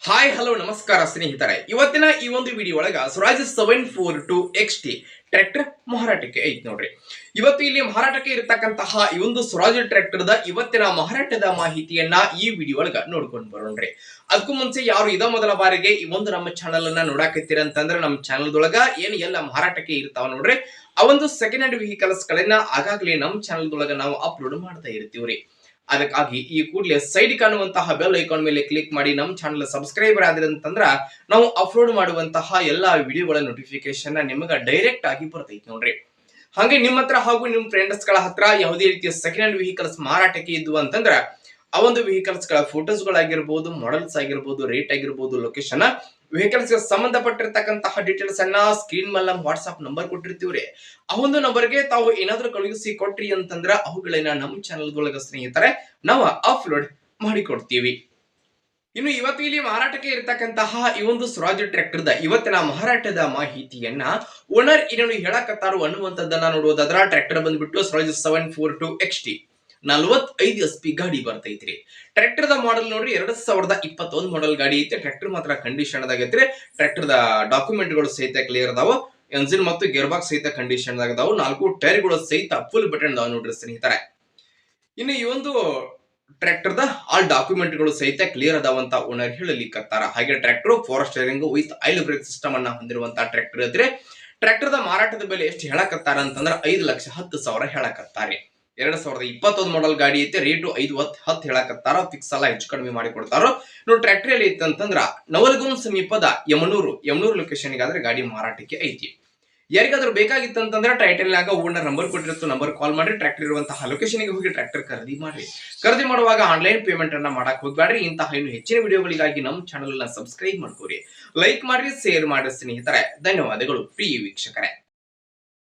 Hi hello ನಮಸ್ಕಾರ ಸ್ನೇಹಿತರೆ, ಇವತ್ತಿನ ಈ ಒಂದು ವಿಡಿಯೋ ಒಳಗ ಸ್ವರಾಜ್ 742 XT ಟ್ರ್ಯಾಕ್ಟರ್ ಮಾರಾಟಕ್ಕೆ ಐತಿ ನೋಡ್ರಿ. ಇವತ್ತು ಇಲ್ಲಿ ಮಾರಾಟಕ್ಕೆ ಇರತಕ್ಕಂತಹ ಈ ಒಂದು ಸ್ವರಾಜ್ ಟ್ರ್ಯಾಕ್ಟರ್ ದ ಇವತ್ತಿನ ಮಾರಾಟದ ಮಾಹಿತಿಯನ್ನ ಈ ವಿಡಿಯೋ ಒಳಗ ನೋಡ್ಕೊಂಡು ಬರೋಣ್ರಿ. ಅದಕ್ಕೂ ಮುಂಚೆ ಯಾರು ಇದ ಮೊದಲ ಬಾರಿಗೆ ಈ ಒಂದು ನಮ್ಮ ಚಾನಲ್ ಅನ್ನ ನೋಡಾಕತ್ತೀರ ಅಂತಂದ್ರೆ ನಮ್ಮ ಚಾನಲ್ ದೊಳಗ ಏನ್ ಎಲ್ಲ ಮಾರಾಟಕ್ಕೆ ಇರ್ತಾವ ನೋಡ್ರಿ, ಆ ಒಂದು ಸೆಕೆಂಡ್ ಹ್ಯಾಂಡ್ ವೆಹಿಕಲ್ಸ್ ಗಳನ್ನ ಆಗಾಗ್ಲೇ ನಮ್ಮ ಚಾನಲ್ ದೊಳಗ ನಾವು ಅಪ್ಲೋಡ್ ಮಾಡ್ತಾ ಇರ್ತೀವ್ರಿ. ಅದಕ್ಕಾಗಿ ಈ ಕೂಡಲೇ ಸೈಡ್ ಕಾಣುವಂತಹ ಬೆಲ್ ಐಕಾನ್ ಮೇಲೆ ಕ್ಲಿಕ್ ಮಾಡಿ ನಮ್ಮ ಚಾನಲ್ ಸಬ್ಸ್ಕ್ರೈಬರ್ ಆದ್ರಿ ಅಂತಂದ್ರ ನಾವು ಅಪ್ಲೋಡ್ ಮಾಡುವಂತಹ ಎಲ್ಲಾ ವಿಡಿಯೋಗಳ ನೋಟಿಫಿಕೇಶನ್ ನಿಮಗೆ ಡೈರೆಕ್ಟ್ ಆಗಿ ಬರ್ತೈತಿ ನೋಡ್ರಿ. ಹಾಗೆ ನಿಮ್ಮ ಹತ್ರ ಹಾಗೂ ನಿಮ್ಮ ಫ್ರೆಂಡ್ಸ್ ಗಳ ಹತ್ರ ಯಾವುದೇ ರೀತಿಯ ಸೆಕೆಂಡ್ ಹ್ಯಾಂಡ್ ವೆಹಿಕಲ್ಸ್ ಮಾರಾಟಕ್ಕೆ ಇದ್ವು ಅಂತಂದ್ರ ಆ ಒಂದು ವೆಹಿಕಲ್ಸ್ ಗಳ ಫೋಟೋಸ್ ಗಳಾಗಿರ್ಬೋದು, ಮಾಡೆಲ್ಸ್ ಆಗಿರ್ಬೋದು, ರೇಟ್ ಆಗಿರ್ಬೋದು, ಲೊಕೇಶನ್, ವೆಹಿಕಲ್ಸ್ ಗೆ ಸಂಬಂಧಪಟ್ಟಿರ್ತಕ್ಕಂತಹ ಡೀಟೇಲ್ಸ್ ಅನ್ನ ಸ್ಕ್ರೀನ್ ಮೇಲೆ ನಮ್ಮ ವಾಟ್ಸ್ಆಪ್ ನಂಬರ್ ಕೊಟ್ಟಿರ್ತೀವ್ರಿ. ಆ ಒಂದು ನಂಬರ್ಗೆ ತಾವು ಏನಾದ್ರೂ ಕಳುಹಿಸಿ ಕೊಟ್ರಿ ಅಂತಂದ್ರ ಅವುಗಳನ್ನ ನಮ್ಮ ಚಾನಲ್ ಒಳಗ ಸ್ನೇಹಿತರೆ ನಾವು ಅಪ್ಲೋಡ್ ಮಾಡಿಕೊಡ್ತೀವಿ. ಇನ್ನು ಇವತ್ತು ಇಲ್ಲಿ ಮಾರಾಟಕ್ಕೆ ಇರತಕ್ಕಂತಹ ಈ ಒಂದು ಸ್ವರಾಜ್ ಟ್ರ್ಯಾಕ್ಟರ್ ದ ಇವತ್ತಿನ ಮಾರಾಟದ ಮಾಹಿತಿಯನ್ನ ಓನರ್ ಏನೇನು ಹೇಳಕತ್ತಾರು ಅನ್ನುವಂಥದ್ದನ್ನ ನೋಡುವುದಾದ್ರ ಟ್ರ್ಯಾಕ್ಟರ್ ಬಂದ್ಬಿಟ್ಟು ಸ್ವರಾಜ್ 742 XT 45 SP ಗಾಡಿ ಬರ್ತೈತ್ರಿ. ಟ್ರ್ಯಾಕ್ಟರ್ ದ ಮಾಡೆಲ್ ನೋಡ್ರಿ 2021 ಮಾಡೆಲ್ ಗಾಡಿ ಐತಿ. ಟ್ರ್ಯಾಕ್ಟರ್ ಮಾತ್ರ ಕಂಡೀಷನ್ ಆಗೈತ್ರಿ. ಟ್ರ್ಯಾಕ್ಟರ್ ದ ಡಾಕ್ಯುಮೆಂಟ್ ಗಳು ಸಹಿತ ಕ್ಲಿಯರ್ ಅದಾವ. ಎಂಜಿನ್ ಮತ್ತು ಗೇರ್ ಬಾಕ್ಸ್ ಸಹಿತ ಕಂಡೀಷನ್ ಅದಾವ. 4 ಟೈರ್ ಗಳು ಸಹಿತ ಫುಲ್ ಬಟನ್ ಅದಾವ ನೋಡ್ರಿ ಸ್ನೇಹಿತರೆ. ಇನ್ನು ಈ ಒಂದು ಟ್ರ್ಯಾಕ್ಟರ್ ದ ಆಲ್ ಡಾಕ್ಯುಮೆಂಟ್ ಗಳು ಸಹಿತ ಕ್ಲಿಯರ್ ಅದಾವಂತ ಓನರ್ ಹೇಳಲಿಕ್ಕತ್ತಾರ. ಹಾಗೆ tractor four steering with oil brake system ಅನ್ನ ಹೊಂದಿರುವಂತಹ ಟ್ರ್ಯಾಕ್ಟರ್ ಐತ್ರಿ. ಟ್ರ್ಯಾಕ್ಟರ್ ದ ಮಾರಾಟದ ಬೆಲೆ ಎಷ್ಟು ಹೇಳಕತ್ತಾರ ಅಂತಂದ್ರ 5,10,000 ಹೇಳಕತ್ತಾರೆ. 2021 ಮಾಡೆಲ್ ಗಾಡಿ ಐತೆ. ರೇಟು 5,10 ಹೇಳಕತ್ತಾರ. ಫಿಕ್ಸ್ ಎಲ್ಲ ಹೆಚ್ಚು ಕಡಿಮೆ ಮಾಡಿ ಕೊಡ್ತಾರೋ. ನೋಡಿ ಟ್ರ್ಯಾಕ್ಟರ್ ಎಲ್ಲಿ ಐತೆ ಅಂತಂದ್ರ ನವಲಗುಂದ ಸಮೀಪದ ಯಮನೂರು ಲೊಕೇಶನ್ ಗಾದ್ರೆ ಗಾಡಿ ಮಾರಾಟಕ್ಕೆ ಐತಿ. ಯಾರಿಗಾದ್ರೂ ಬೇಕಾಗಿತ್ತಂತಂದ್ರೆ ಟೈಟಲ್ ನಾಗ ಓನರ್ ನಂಬರ್ ಕೊಟ್ಟಿರುತ್ತೆ, ನಂಬರ್ ಕಾಲ್ ಮಾಡಿ ಟ್ರ್ಯಾಕ್ಟರ್ ಇರುವಂತಹ ಲೊಕೇಶನ್ ಗೆ ಹೋಗಿ ಟ್ರ್ಯಾಕ್ಟರ್ ಖರೀದಿ ಮಾಡ್ರಿ. ಖರೀದಿ ಮಾಡುವಾಗ ಆನ್ಲೈನ್ ಪೇಮೆಂಟ್ ಅನ್ನ ಮಾಡಕ್ ಹೋಗ್ಬೇಡ್ರಿ. ಇಂತಹ ಇನ್ನು ಹೆಚ್ಚಿನ ವಿಡಿಯೋಗಳಿಗಾಗಿ ನಮ್ಮ ಚಾನಲ್ ನ ಸಬ್ಸ್ಕ್ರೈಬ್ ಮಾಡ್ಕೋರಿ, ಲೈಕ್ ಮಾಡ್ರಿ, ಶೇರ್ ಮಾಡ್ರಿ ಸ್ನೇಹಿತರೆ. ಧನ್ಯವಾದಗಳು ಪ್ರಿಯ ವೀಕ್ಷಕರೇ.